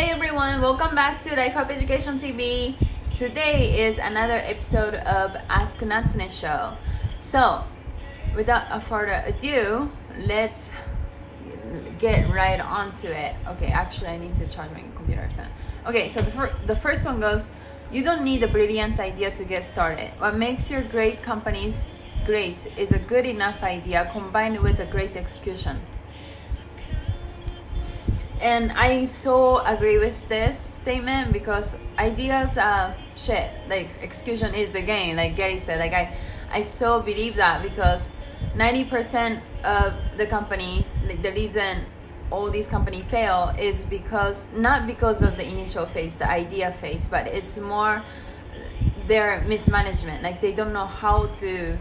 Hey everyone, welcome back to Life Up Education TV. Today is another episode of ASK Natsune Show. So, without further ado, let's get right onto it. Okay, actually I need to charge my computer soon. Okay, so the first one goes, you don't need a brilliant idea to get started. What makes your great companies great is a good enough idea combined with a great execution. And I so agree with this statement because ideas are shit. Like execution is the game, like Gary said. Like I so believe that because 90% of the companies, like the reason all these companies fail is because not because of the initial phase, the idea phase, but it's more their mismanagement. Like they don't know how to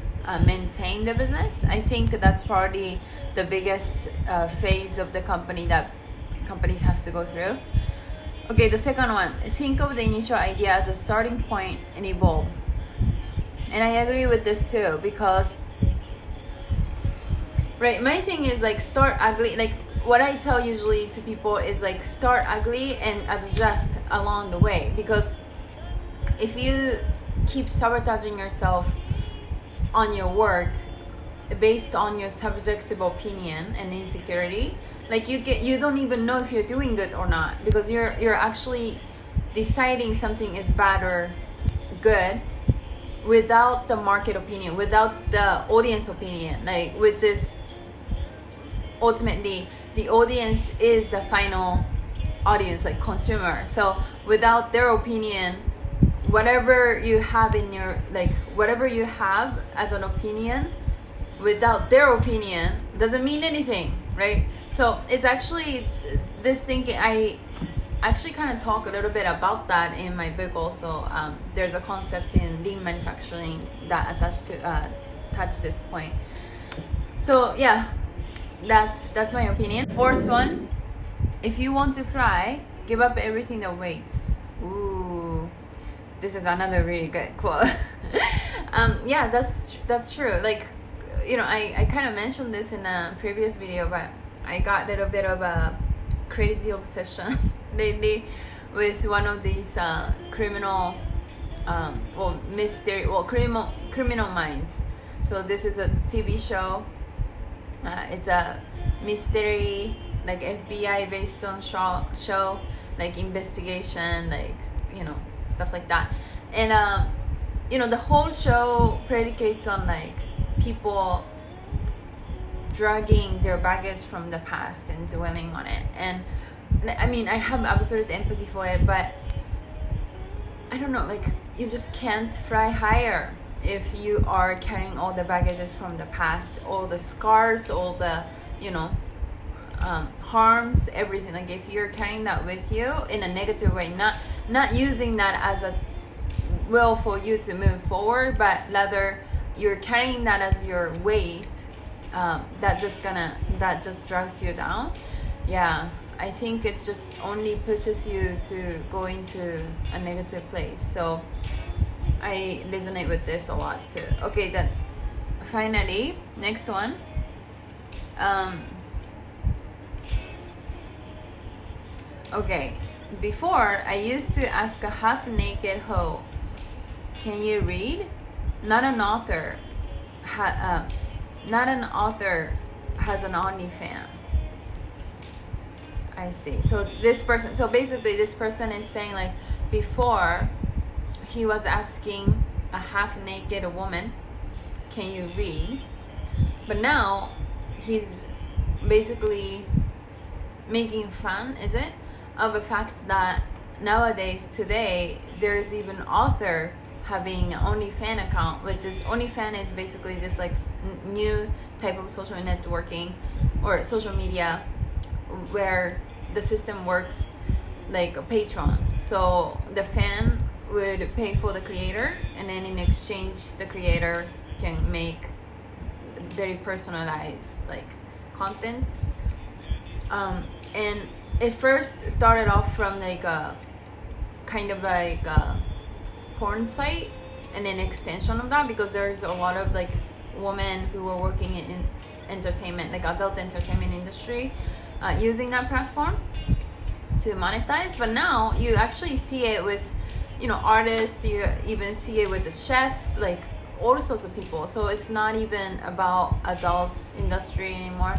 maintain the business. I think that's probably the biggest phase of the company that companies have to go through. Okay, the second one, think of the initial idea as a starting point and evolve. And I agree with this too because, right, my thing is like start ugly. Like what I tell usually to people is like start ugly and adjust along the way, because if you keep sabotaging yourself on your work based on your subjective opinion and insecurity, like you don't even know if you're doing good or not, because you're actually deciding something is bad or good without the market opinion, without the audience opinion, like which is ultimately the audience is the final audience, like consumer. So without their opinion, whatever you have in your, like whatever you have as an opinion without their opinion doesn't mean anything, right? So it's actually this thinking. I actually kind of talk a little bit about that in my book also. There's a concept in lean manufacturing that touch this point. So yeah, that's my opinion. Fourth one, if you want to fly, give up everything that waits. Ooh, this is another really good quote. Yeah, that's true. Like, you know, I kind of mentioned this in a previous video, but I got a little bit of a crazy obsession lately with one of these criminal minds. So this is a TV show. It's a mystery, like FBI based on show, like investigation, like, you know, stuff like that. And you know, the whole show predicates on like people dragging their baggage from the past and dwelling on it. And I mean, I have absolute empathy for it, but I don't know, like you just can't fly higher if you are carrying all the baggages from the past, all the scars, all the, you know, harms, everything. Like if you're carrying that with you in a negative way, not using that as a will for you to move forward, but rather you're carrying that as your weight, that just drags you down. Yeah, I think it just only pushes you to go into a negative place. So I resonate with this a lot too. Okay, then finally, next one. Okay, before I used to ask a half-naked hoe, can you read? Not an author has an Omnifan. I see. So basically this person is saying like before he was asking a half-naked woman, can you read? But now he's basically making fun, is it, of the fact that nowadays, today, there's even author having an Omnifan account, which is Omnifan is basically this like new type of social networking or social media where the system works like a Patreon. So the fan would pay for the creator, and then in exchange the creator can make very personalized like content. And it first started off from like a kind of like a porn site, and an extension of that, because there's a lot of like women who were working in entertainment, like adult entertainment industry, using that platform. to monetize. But now you actually see it with, you know, artists. You even see it with the chef, like all sorts of people. So it's not even about adults industry anymore.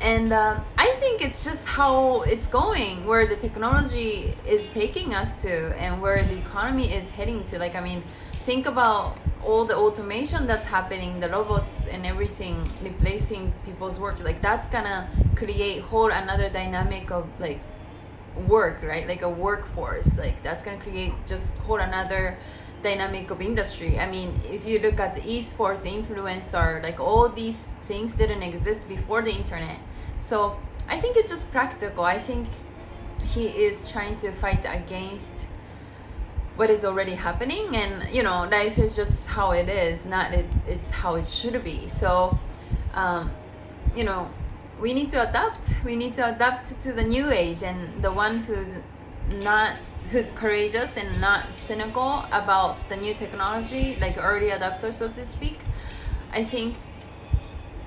And I think it's just how it's going, where the technology is taking us to, and where the economy is heading to. Like, I mean, think about all the automation that's happening, the robots and everything replacing people's work. Like, that's gonna create whole another dynamic of like work, right? Like a workforce. Like, that's gonna create just whole another dynamic of industry. I mean, if you look at the esports, the influencer, like all these things didn't exist before the internet. So I think it's just practical. I think he is trying to fight against what is already happening, and you know, life is just how it is, not it's how it should be. So you know, we need to adapt. We need to adapt to the new age, and the one who's courageous and not cynical about the new technology, like early adapters, so to speak, I think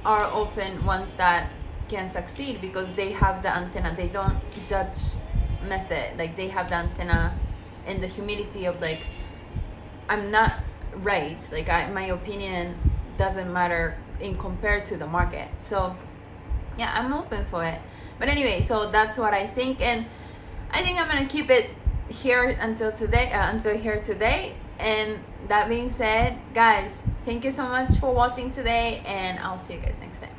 are often ones that can succeed because they have the antenna. They don't judge method. Like, they have the antenna and the humility of like, I'm not right. Like, my opinion doesn't matter in compared to the market. So yeah, I'm open for it. But anyway, so that's what I think, and I think I'm gonna keep it here until here today. And that being said, guys, thank you so much for watching today, and I'll see you guys next time.